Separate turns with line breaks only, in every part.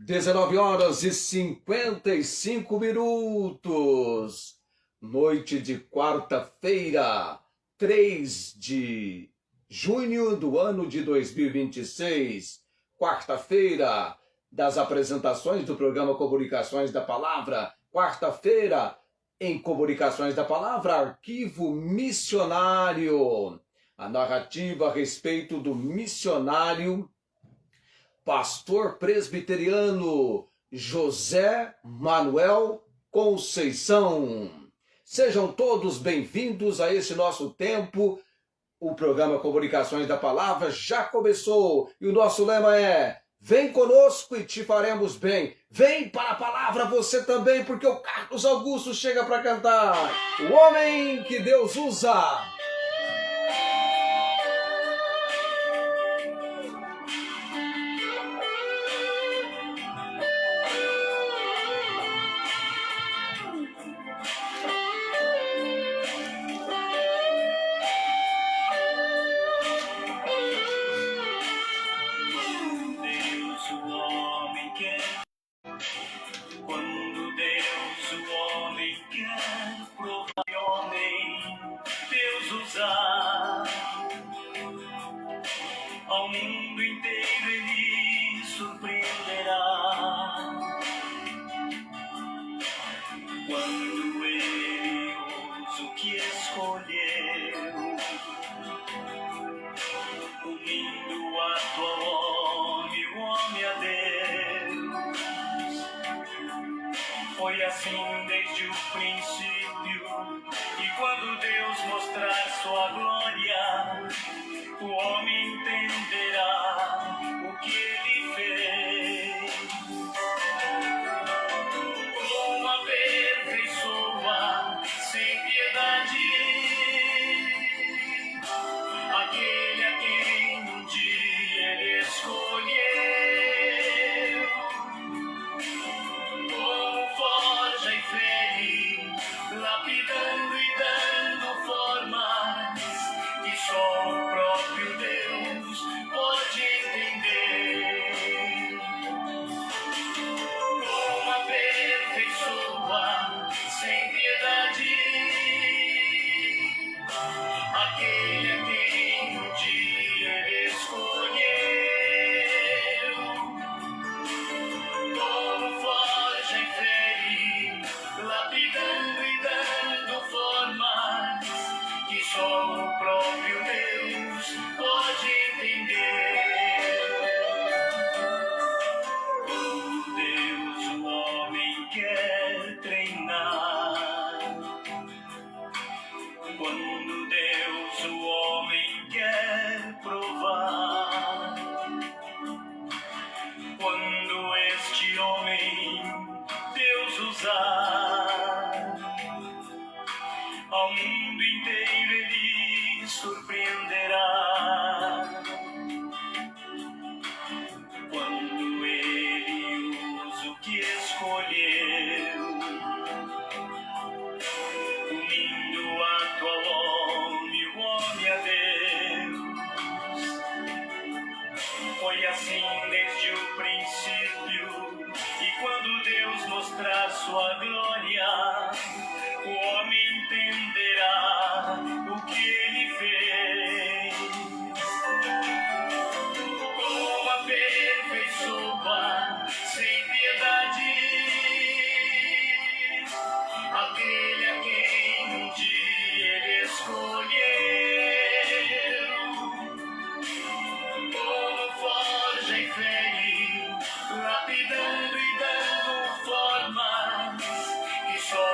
19h55. Noite de quarta-feira, 3 de junho do ano de 2026. Quarta-feira das apresentações do programa Comunicações da Palavra. Quarta-feira em Comunicações da Palavra, Arquivo Missionário. A narrativa a respeito do missionário pastor presbiteriano José Manuel Conceição. Sejam todos bem-vindos a esse nosso tempo. O programa Comunicações da Palavra já começou e o nosso lema é: vem conosco e te faremos bem. Vem para a palavra você também, porque o Carlos Augusto chega para cantar O Homem que Deus Usa.
Ao mundo inteiro ele surpreenderá. Quando ele usa o que escolheu, unindo a tua homem, o homem a Deus. Foi assim desde o princípio, e quando Deus mostrar sua glória, o homem entenderá o que ele fez. Como aperfeiçoa sem piedade aquele a quem um dia ele escolheu. Como forja e fere, lapidando e dando formas que só o próprio Deus pode entender. Como aperfeiçoa sem piedade aquele a quem um dia ele escolheu. Como forja e fere, lapidando e dando formas que só o próprio Deus pode entender. Quando Deus o homem quer treinar, quando Deus o homem quer provar, quando este homem Deus usar, ao mundo inteiro ele surpreenderá. Quando ele usa o que escolheu, unindo a tua homem, o homem a Deus. Foi assim desde o princípio, e quando Deus mostrar sua glória, o homem entenderá o que ele fez. Como aperfeiçoa sem piedade aquele a quem um dia ele escolheu. Como forja e fere, lapidando e dando formas que só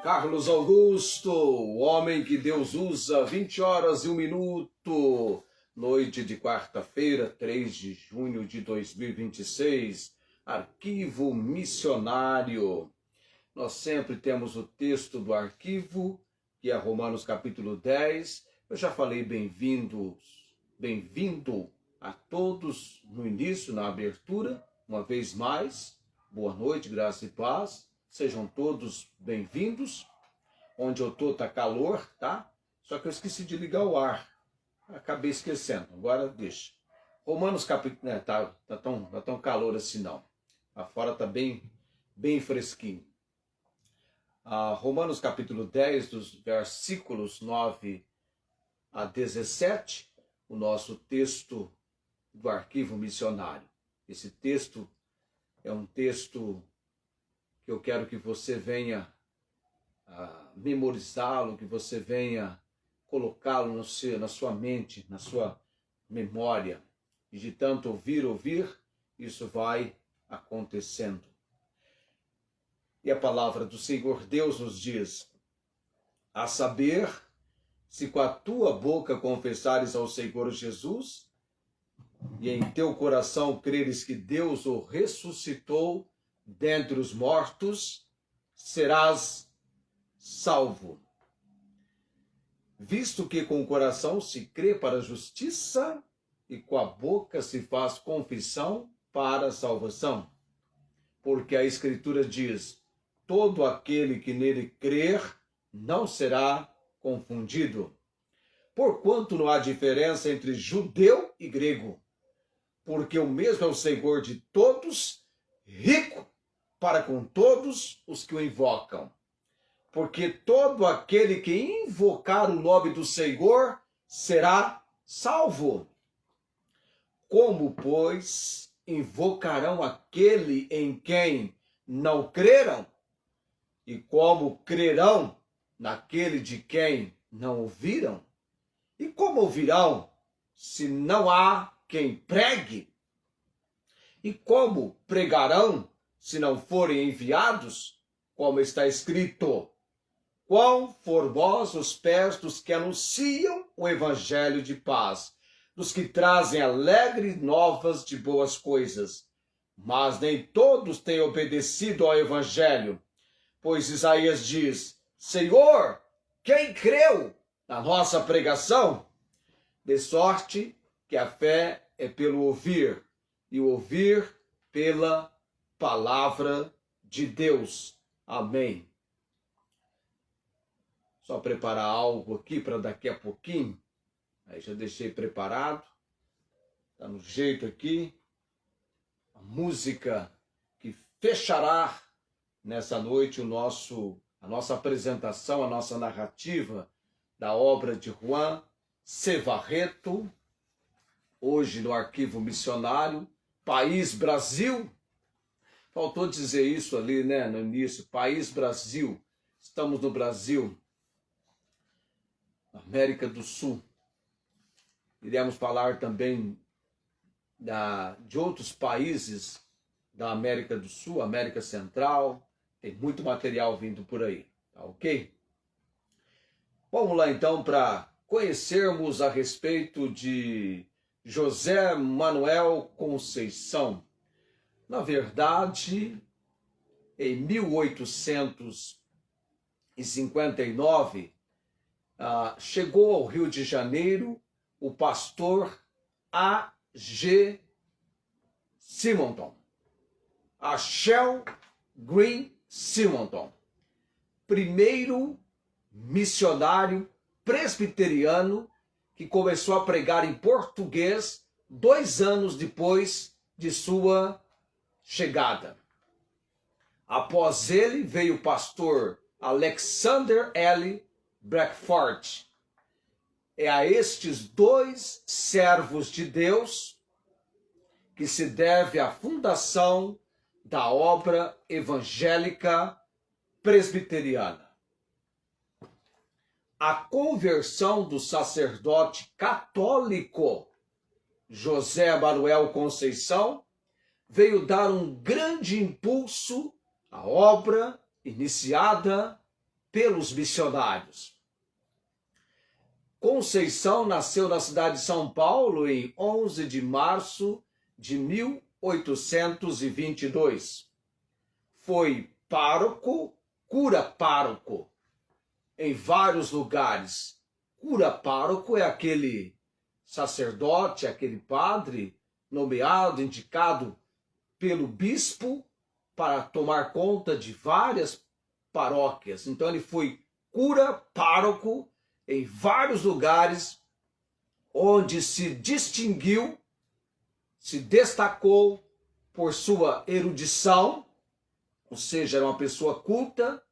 Carlos Augusto, o homem que Deus usa, 20 horas e 1 minuto, noite de quarta-feira, 3 de junho de 2026, Arquivo Missionário. Nós sempre temos o texto do arquivo, que é Romanos capítulo 10. Eu já falei bem-vindo a todos no início, na abertura, uma vez mais. Boa noite, graça e paz. Sejam todos bem-vindos. Onde eu tô tá calor, tá? Só que eu esqueci de ligar o ar. Acabei esquecendo. Agora deixa. Romanos capítulo... tá tão calor assim não. Lá fora tá bem fresquinho. Romanos capítulo 10, dos versículos 9 a 17, o nosso texto do arquivo missionário. Esse texto é um texto que eu quero que você venha memorizá-lo, que você venha colocá-lo na sua mente, na sua memória. E de tanto ouvir, isso vai acontecendo. E a palavra do Senhor Deus nos diz: a saber, se com a tua boca confessares ao Senhor Jesus, e em teu coração creres que Deus o ressuscitou dentre os mortos, serás salvo. Visto que com o coração se crê para a justiça e com a boca se faz confissão para a salvação. Porque a Escritura diz: todo aquele que nele crer não será confundido. Porquanto não há diferença entre judeu e grego, porque o mesmo é o Senhor de todos, rico para com todos os que o invocam. Porque todo aquele que invocar o nome do Senhor será salvo. Como, pois, invocarão aquele em quem não creram? E como crerão naquele de quem não ouviram? E como ouvirão se não há quem pregue? E como pregarão se não forem enviados? Como está escrito: quão formosos os pés dos que anunciam o evangelho de paz, dos que trazem alegres novas de boas coisas. Mas nem todos têm obedecido ao evangelho. Pois Isaías diz: Senhor, quem creu na nossa pregação? De sorte que a fé é pelo ouvir, e o ouvir pela palavra de Deus. Amém. Só preparar algo aqui para daqui a pouquinho. Aí já deixei preparado. Está no jeito aqui. A música que fechará nessa noite a nossa apresentação, a nossa narrativa da obra de Juan Cevarreto, hoje no Arquivo Missionário, País Brasil. Faltou dizer isso ali, né, no início, País Brasil. Estamos no Brasil, América do Sul. Iremos falar também de outros países da América do Sul, América Central. Tem muito material vindo por aí, tá ok? Vamos lá então para conhecermos a respeito de José Manuel Conceição. Na verdade, em 1859, chegou ao Rio de Janeiro o pastor A.G. Simonton, Achel Green Simonton, primeiro missionário presbiteriano que começou a pregar em português 2 anos depois de sua chegada. Após ele veio o pastor Alexander L. Brackford. É a estes 2 servos de Deus que se deve a fundação da obra evangélica presbiteriana. A conversão do sacerdote católico José Manuel Conceição veio dar um grande impulso à obra iniciada pelos missionários. Conceição nasceu na cidade de São Paulo em 11 de março de 1822. Foi pároco, cura-pároco, em vários lugares. Cura-pároco é aquele sacerdote, aquele padre nomeado, indicado pelo bispo para tomar conta de várias paróquias. Então ele foi cura-pároco em vários lugares onde se distinguiu, se destacou por sua erudição, ou seja, era uma pessoa culta,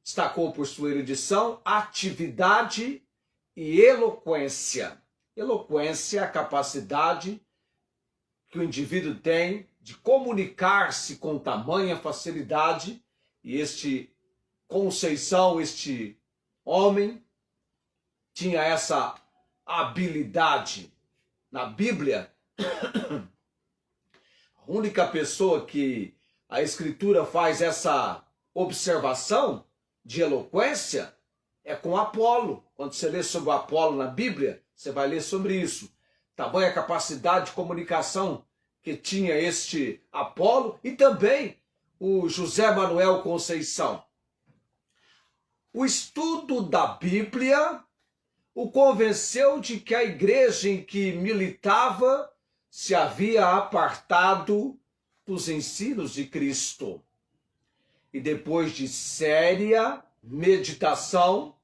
destacou por sua erudição, atividade e eloquência. Eloquência é a capacidade que o indivíduo tem de comunicar-se com tamanha facilidade, e este Conceição, este homem, tinha essa habilidade. Na Bíblia, a única pessoa que a Escritura faz essa observação de eloquência é com Apolo. Quando você lê sobre o Apolo na Bíblia, você vai ler sobre isso. Tamanha capacidade de comunicação que tinha este Apolo e também o José Manuel Conceição. O estudo da Bíblia o convenceu de que a igreja em que militava se havia apartado dos ensinos de Cristo. E depois de séria meditação,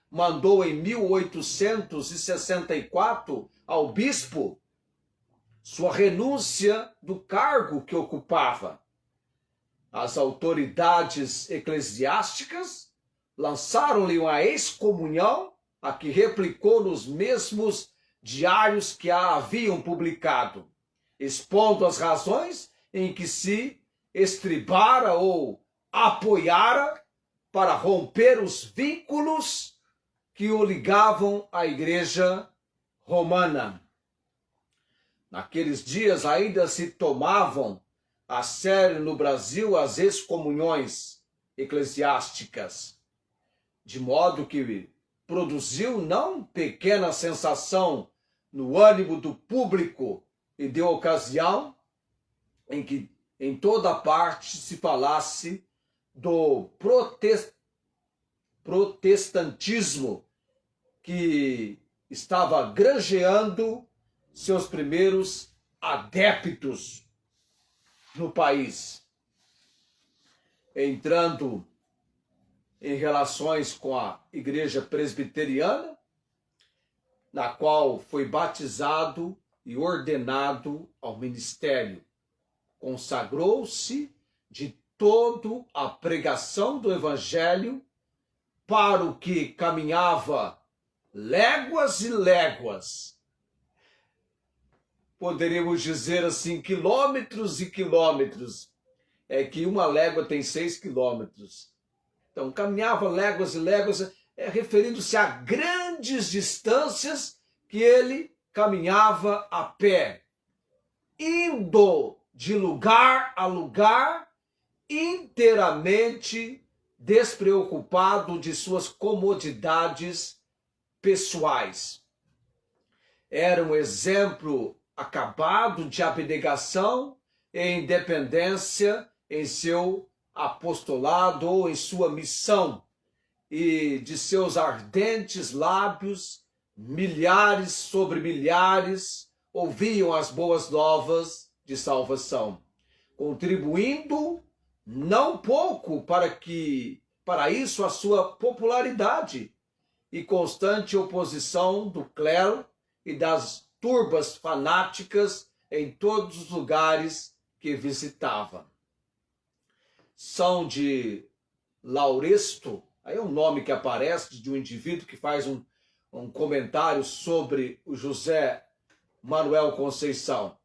mandou em 1864 ao bispo sua renúncia do cargo que ocupava. As autoridades eclesiásticas lançaram-lhe uma excomunhão, a que replicou nos mesmos diários que a haviam publicado, expondo as razões em que se estribara ou apoiara para romper os vínculos que o ligavam à Igreja Romana. Naqueles dias ainda se tomavam a sério no Brasil as excomunhões eclesiásticas, de modo que produziu não pequena sensação no ânimo do público e deu ocasião em que em toda parte se falasse do protestantismo que estava granjeando seus primeiros adeptos no país, entrando em relações com a igreja presbiteriana, na qual foi batizado e ordenado ao ministério. Consagrou-se de todo a pregação do evangelho, para o que caminhava léguas e léguas. Poderíamos dizer assim, quilômetros e quilômetros. É que uma légua tem 6 quilômetros. Então, caminhava léguas e léguas, referindo-se a grandes distâncias que ele caminhava a pé, indo de lugar a lugar, inteiramente despreocupado de suas comodidades pessoais. Era um exemplo acabado de abnegação e independência em seu apostolado ou em sua missão, e de seus ardentes lábios, milhares sobre milhares ouviam as boas novas de salvação, contribuindo não pouco para isso a sua popularidade e constante oposição do clero e das turbas fanáticas em todos os lugares que visitava. São de Lauresto, aí é um nome que aparece de um indivíduo que faz um comentário sobre o José Manuel Conceição.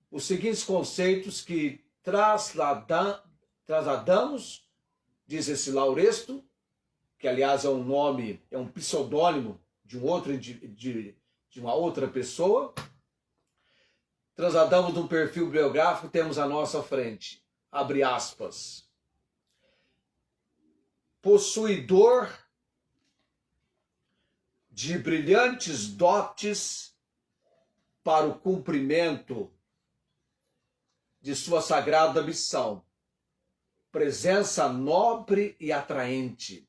Os seguintes conceitos que trasladamos, diz esse Lauresto, que aliás é um nome, é um pseudônimo de uma outra pessoa. Trasladamos um perfil biográfico, temos à nossa frente, abre aspas. possuidor de brilhantes dotes para o cumprimento de sua sagrada missão, presença nobre e atraente,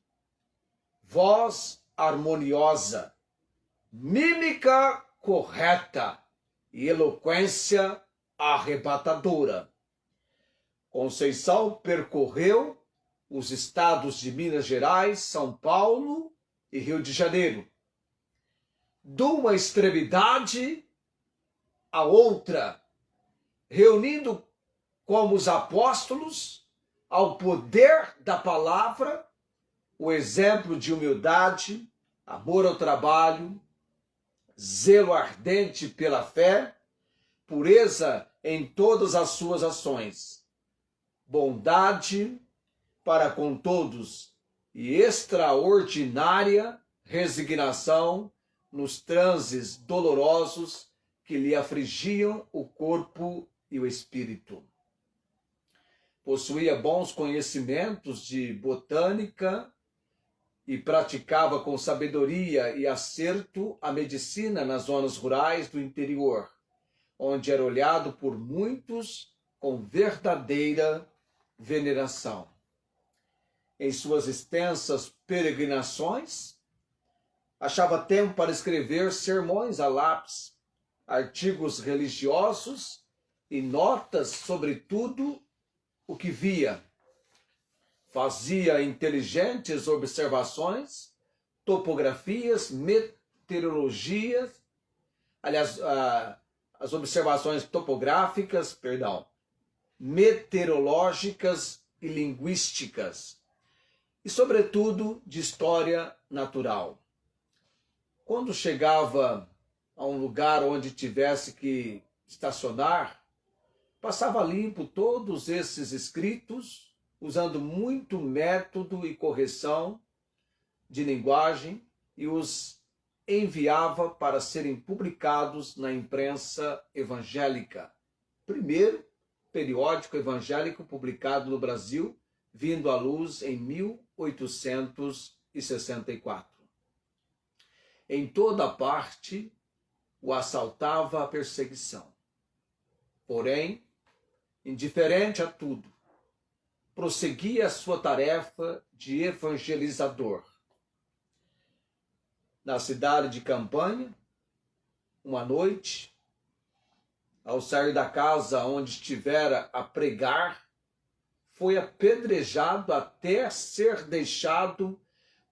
voz harmoniosa, mímica correta e eloquência arrebatadora. Conceição percorreu os estados de Minas Gerais, São Paulo e Rio de Janeiro, de uma extremidade à outra, reunindo como os apóstolos ao poder da palavra o exemplo de humildade, amor ao trabalho, zelo ardente pela fé, pureza em todas as suas ações, bondade para com todos e extraordinária resignação nos transes dolorosos que lhe afligiam o corpo e o espírito. Possuía bons conhecimentos de botânica e praticava com sabedoria e acerto a medicina nas zonas rurais do interior, onde era olhado por muitos com verdadeira veneração. Em suas extensas peregrinações, achava tempo para escrever sermões a lápis, artigos religiosos e notas sobre tudo o que via. Fazia inteligentes observações, topografias, meteorologias, aliás, as observações topográficas, meteorológicas e linguísticas, e, sobretudo, de história natural. Quando chegava a um lugar onde tivesse que estacionar, passava limpo todos esses escritos, usando muito método e correção de linguagem, e os enviava para serem publicados na imprensa evangélica. Primeiro periódico evangélico publicado no Brasil, vindo à luz em 1864. Em toda parte o assaltava a perseguição. Porém, indiferente a tudo, prosseguia a sua tarefa de evangelizador. Na cidade de Campanha, uma noite, ao sair da casa onde estivera a pregar, foi apedrejado até ser deixado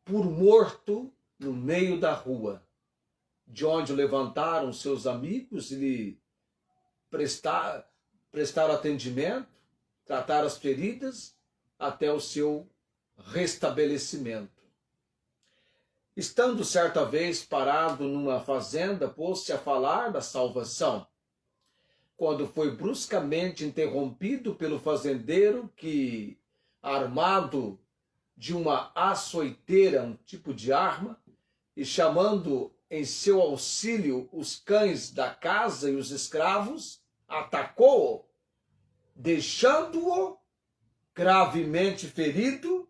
por morto no meio da rua, de onde o levantaram seus amigos e lhe prestaram atendimento, trataram as feridas até o seu restabelecimento. Estando certa vez parado numa fazenda, pôs-se a falar da salvação, quando foi bruscamente interrompido pelo fazendeiro que, armado de uma açoiteira, um tipo de arma, e chamando em seu auxílio os cães da casa e os escravos, atacou-o, deixando-o gravemente ferido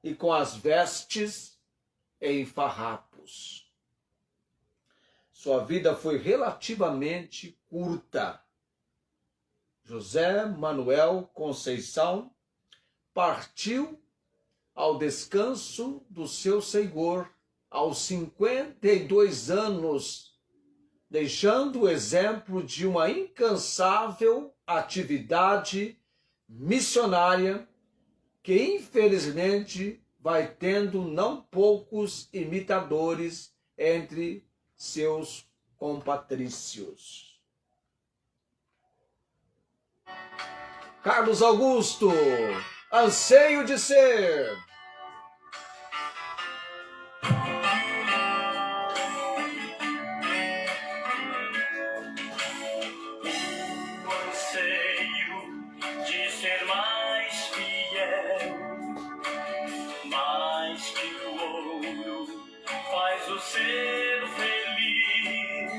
e com as vestes em farrapos. Sua vida foi relativamente curta. José Manuel Conceição partiu ao descanso do seu Senhor aos 52 anos, deixando o exemplo de uma incansável atividade missionária que, infelizmente, vai tendo não poucos imitadores entre seus compatrícios. Carlos Augusto, anseio de ser.
Ser feliz,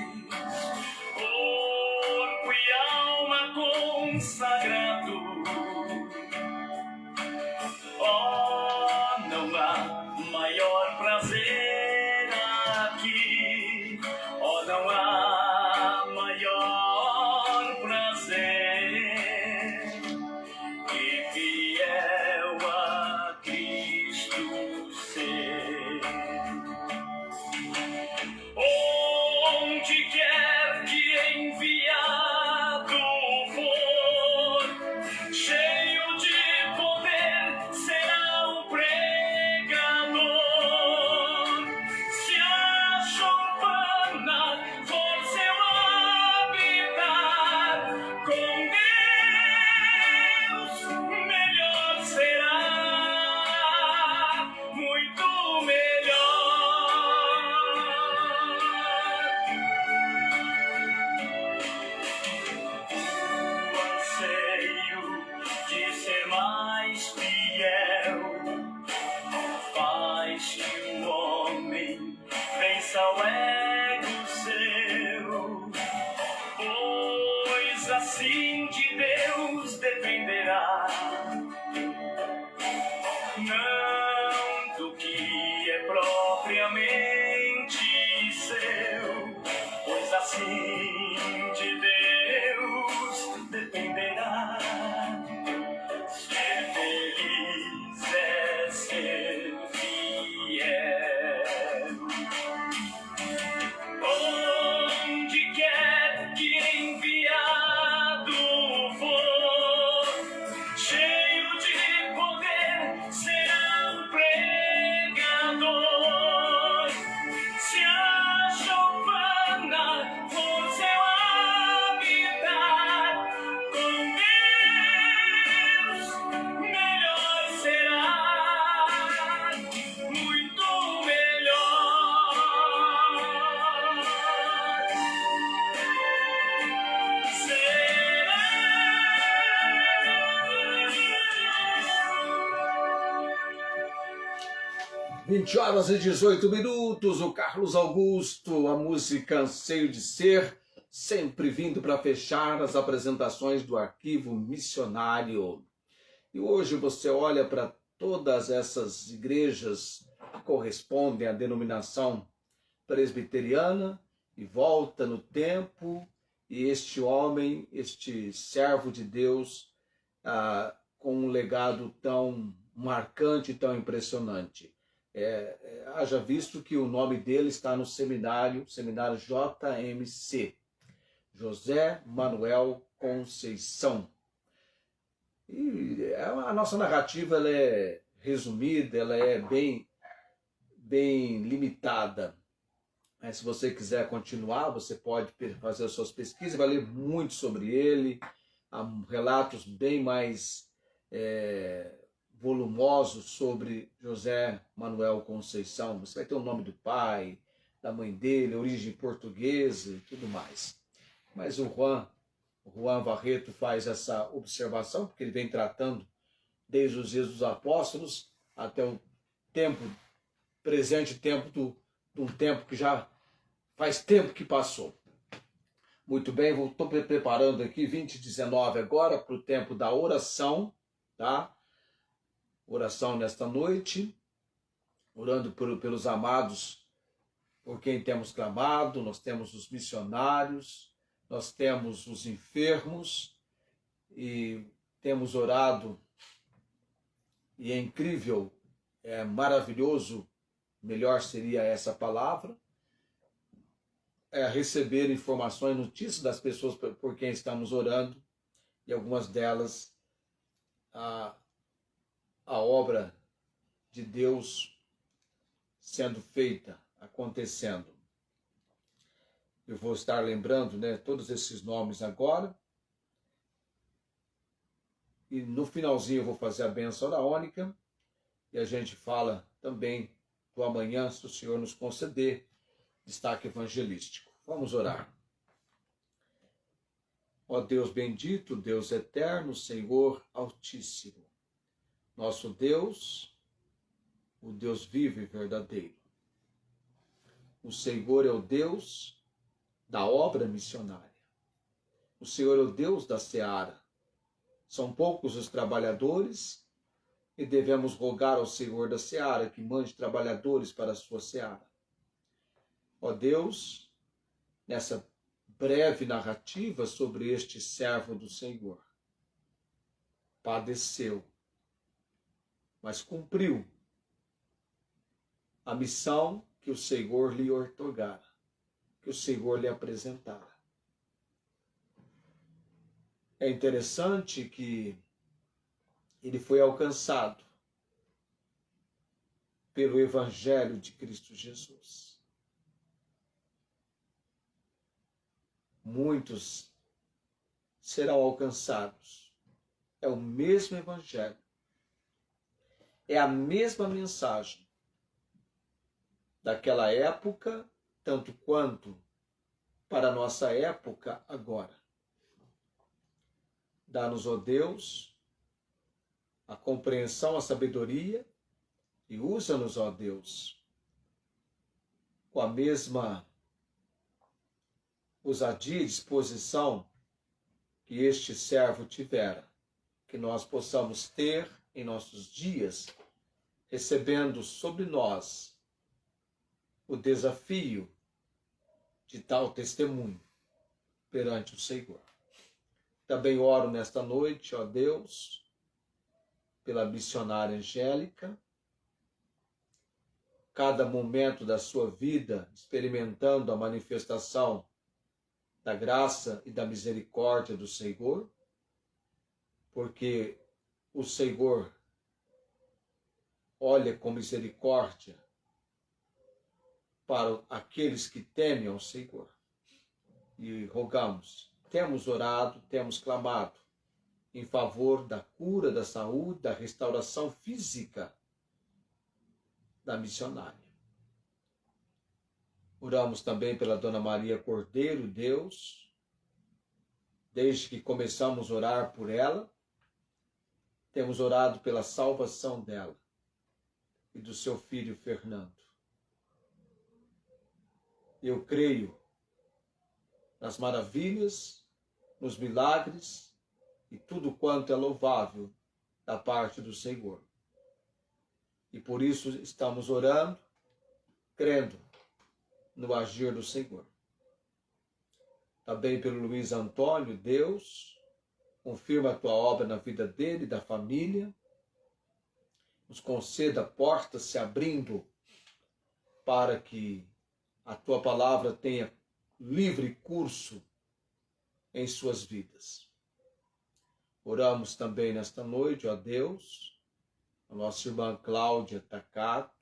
corpo e alma consagrado. Oh, não há mais que o homem vença o ego seu, pois assim de Deus dependerá, não do que é propriamente seu, pois assim de Deus dependerá. Ser feliz é ser fiel. Onde quer que enviado for, cheio de poder, será um pregador. Se achou pana com seu habitar, com Deus melhor será, muito melhor. Será.
20h18, o Carlos Augusto, a música Anseio de Ser, sempre vindo para fechar as apresentações do Arquivo Missionário. E hoje você olha para todas essas igrejas que correspondem à denominação presbiteriana e volta no tempo, e este homem, este servo de Deus, com um legado tão marcante e tão impressionante. Haja visto que o nome dele está no seminário JMC, José Manuel Conceição. E a nossa narrativa ela é resumida, ela é bem limitada. Mas se você quiser continuar, você pode fazer as suas pesquisas, vai ler muito sobre ele, há relatos bem mais volumosos sobre José Manuel Conceição. Você vai ter o nome do pai, da mãe dele, origem portuguesa e tudo mais. Mas o Juan Barreto faz essa observação, porque ele vem tratando desde os dias dos apóstolos até o tempo presente, de um tempo que já faz tempo que passou. Muito bem, estou preparando aqui 2019 agora para o tempo da oração, tá? Oração nesta noite, orando pelos amados, por quem temos clamado. Nós temos os missionários, nós temos os enfermos e temos orado, e é incrível, é maravilhoso, melhor seria essa palavra, receber informações, notícias das pessoas por quem estamos orando, e algumas delas a obra de Deus sendo feita, acontecendo. Eu vou estar lembrando, todos esses nomes agora. E no finalzinho eu vou fazer a bênção oraônica. E a gente fala também do amanhã, se o Senhor nos conceder, destaque evangelístico. Vamos orar. Ó Deus bendito, Deus eterno, Senhor Altíssimo, nosso Deus, o Deus vivo e verdadeiro. O Senhor é o Deus da obra missionária. O Senhor é o Deus da seara. São poucos os trabalhadores e devemos rogar ao Senhor da seara que mande trabalhadores para a sua seara. Ó Deus, nessa breve narrativa sobre este servo do Senhor, padeceu, mas cumpriu a missão que o Senhor lhe outorgara, que o Senhor lhe apresentara. É interessante que ele foi alcançado pelo Evangelho de Cristo Jesus. Muitos serão alcançados. É o mesmo Evangelho. É a mesma mensagem daquela época, tanto quanto para a nossa época agora. Dá-nos, ó Deus, a compreensão, a sabedoria E usa-nos, ó Deus, com a mesma ousadia e disposição que este servo tivera, que nós possamos ter em nossos dias, recebendo sobre nós o desafio de tal testemunho perante o Senhor. Também oro nesta noite, ó Deus, pela missionária Angélica, cada momento da sua vida experimentando a manifestação da graça e da misericórdia do Senhor, porque o Senhor olha com misericórdia para aqueles que temem ao Senhor. E rogamos, temos orado, temos clamado em favor da cura, da saúde, da restauração física da missionária. Oramos também pela Dona Maria Cordeiro, Deus, desde que começamos a orar por ela, temos orado pela salvação dela e do seu filho Fernando. Eu creio nas maravilhas, nos milagres e tudo quanto é louvável da parte do Senhor. E por isso estamos orando, crendo no agir do Senhor. Também pelo Luiz Antônio, Deus, confirma a tua obra na vida dele e da família. Nos conceda portas se abrindo para que a tua palavra tenha livre curso em suas vidas. Oramos também nesta noite, ó Deus, a nossa irmã Cláudia Tacato,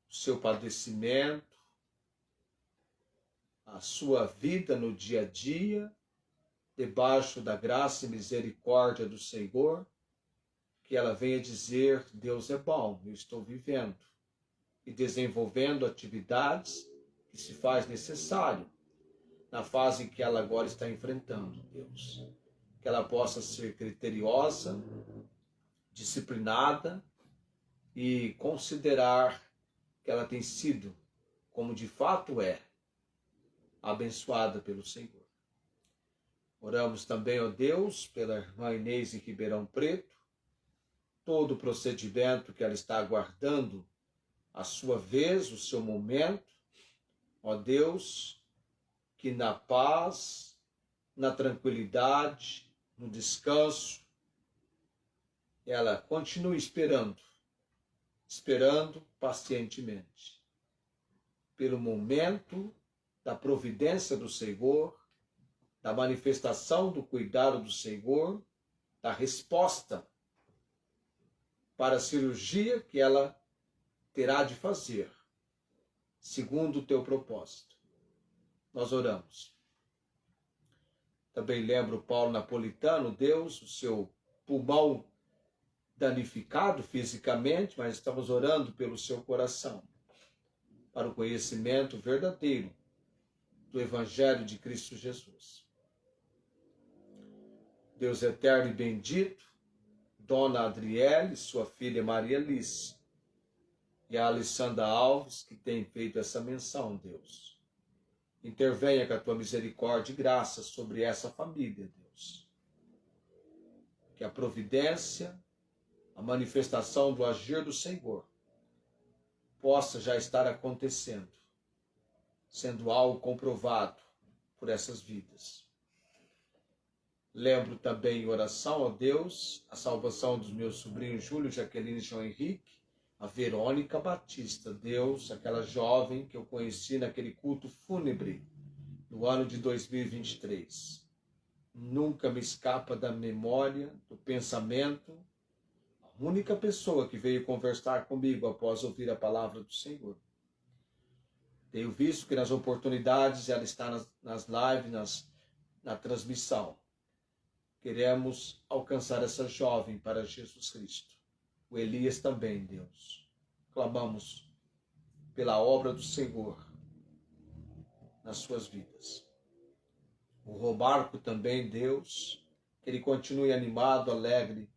o seu padecimento, a sua vida no dia a dia, debaixo da graça e misericórdia do Senhor, que ela venha dizer: Deus é bom, eu estou vivendo e desenvolvendo atividades que se faz necessário na fase que ela agora está enfrentando, Deus. Que ela possa ser criteriosa, disciplinada e considerar que ela tem sido, como de fato é, abençoada pelo Senhor. Oramos também, ó Deus, pela irmã Inês em Ribeirão Preto, todo o procedimento que ela está aguardando, a sua vez, o seu momento, ó Deus, que na paz, na tranquilidade, no descanso, ela continue esperando pacientemente, pelo momento da providência do Senhor, da manifestação do cuidado do Senhor, da resposta para a cirurgia que ela terá de fazer, segundo o teu propósito. Nós oramos. Também lembro Paulo Napolitano, Deus, o seu pulmão danificado fisicamente, mas estamos orando pelo seu coração, para o conhecimento verdadeiro do Evangelho de Cristo Jesus. Deus eterno e bendito, Dona Adriele, sua filha Maria Alice, e a Alessandra Alves, que tem feito essa menção, Deus. Intervenha com a tua misericórdia e graça sobre essa família, Deus. Que a providência, a manifestação do agir do Senhor possa já estar acontecendo, sendo algo comprovado por essas vidas. Lembro também em oração, ó Deus, a salvação dos meus sobrinhos Júlio, Jaqueline e João Henrique, a Verônica Batista, Deus, aquela jovem que eu conheci naquele culto fúnebre no ano de 2023. Nunca me escapa da memória, do pensamento, a única pessoa que veio conversar comigo após ouvir a palavra do Senhor. Tenho visto que nas oportunidades ela está nas lives, na transmissão. Queremos alcançar essa jovem para Jesus Cristo. O Elias também, Deus. Clamamos pela obra do Senhor nas suas vidas. O Romarco também, Deus, que ele continue animado, alegre,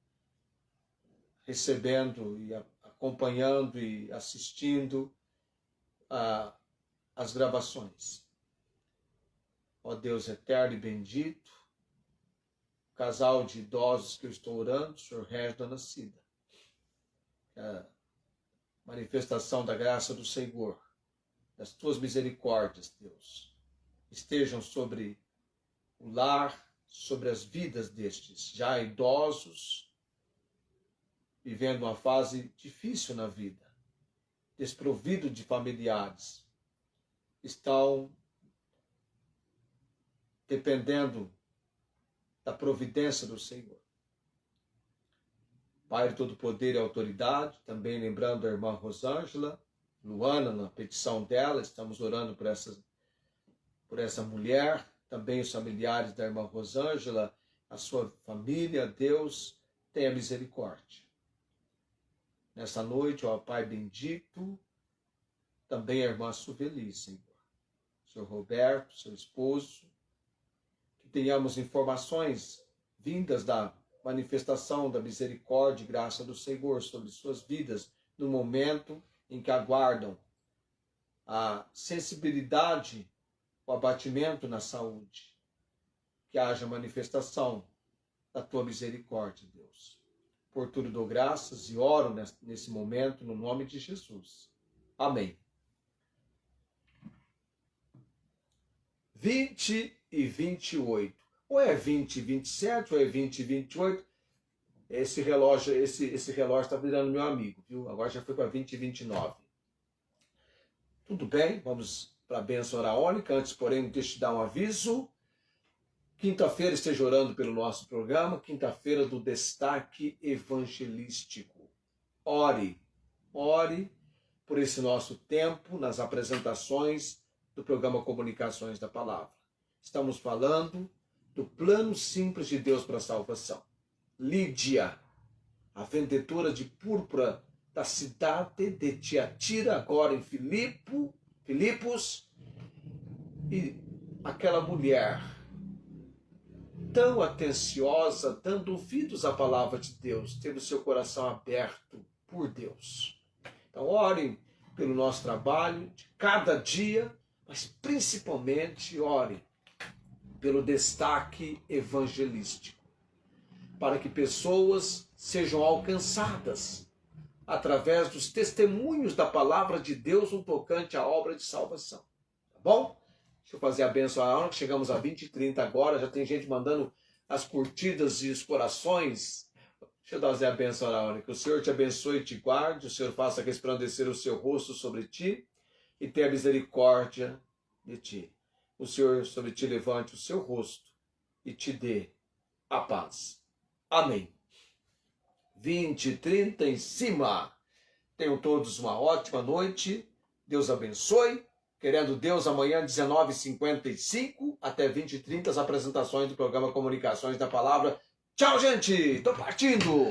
recebendo e acompanhando e assistindo as gravações. Ó Deus eterno e bendito, casal de idosos que eu estou orando, Senhor Regis da Nascida. A manifestação da graça do Senhor, das tuas misericórdias, Deus, estejam sobre o lar, sobre as vidas destes já idosos, vivendo uma fase difícil na vida, desprovido de familiares, estão dependendo da providência do Senhor. Pai de todo poder e autoridade, também lembrando a irmã Rosângela, Luana, na petição dela, estamos orando por essa mulher, também os familiares da irmã Rosângela, a sua família, Deus, tenha misericórdia. Nessa noite, ó Pai bendito, também a irmã Suveli, Senhor, Senhor Roberto, seu esposo, que tenhamos informações vindas da manifestação da misericórdia e graça do Senhor sobre suas vidas, no momento em que aguardam a sensibilidade, o abatimento na saúde, que haja manifestação da tua misericórdia, Deus. Por tudo dou graças e oro nesse momento, no nome de Jesus. Amém. 20 e 28. Ou é 20 e 27, ou é 20 e 28. Esse relógio está virando meu amigo, viu? Agora já foi para 20 e 29. Tudo bem, vamos para a bênção oraônica. Antes, porém, deixa eu te dar um aviso. Quinta-feira esteja orando pelo nosso programa, quinta-feira do destaque evangelístico. Ore por esse nosso tempo nas apresentações do programa Comunicações da Palavra. Estamos falando do plano simples de Deus para a salvação. Lídia, a vendedora de púrpura da cidade de Tiatira, agora em Filipos, e aquela mulher tão atenciosa, dando ouvidos à palavra de Deus, tendo seu coração aberto por Deus. Então, orem pelo nosso trabalho de cada dia, mas principalmente orem pelo destaque evangelístico, para que pessoas sejam alcançadas através dos testemunhos da palavra de Deus no tocante à obra de salvação. Tá bom? Deixa eu fazer a bênção à hora, que chegamos a 20 e 30 agora, já tem gente mandando as curtidas e os corações. Deixa eu fazer a bênção à hora, que o Senhor te abençoe e te guarde, o Senhor faça resplandecer o seu rosto sobre ti e tenha misericórdia de ti. O Senhor sobre ti levante o seu rosto e te dê a paz. Amém. 20 e 30 em cima. Tenham todos uma ótima noite. Deus abençoe. Querendo Deus, amanhã, 19h55, até 20h30, as apresentações do programa Comunicações da Palavra. Tchau, gente! Tô partindo!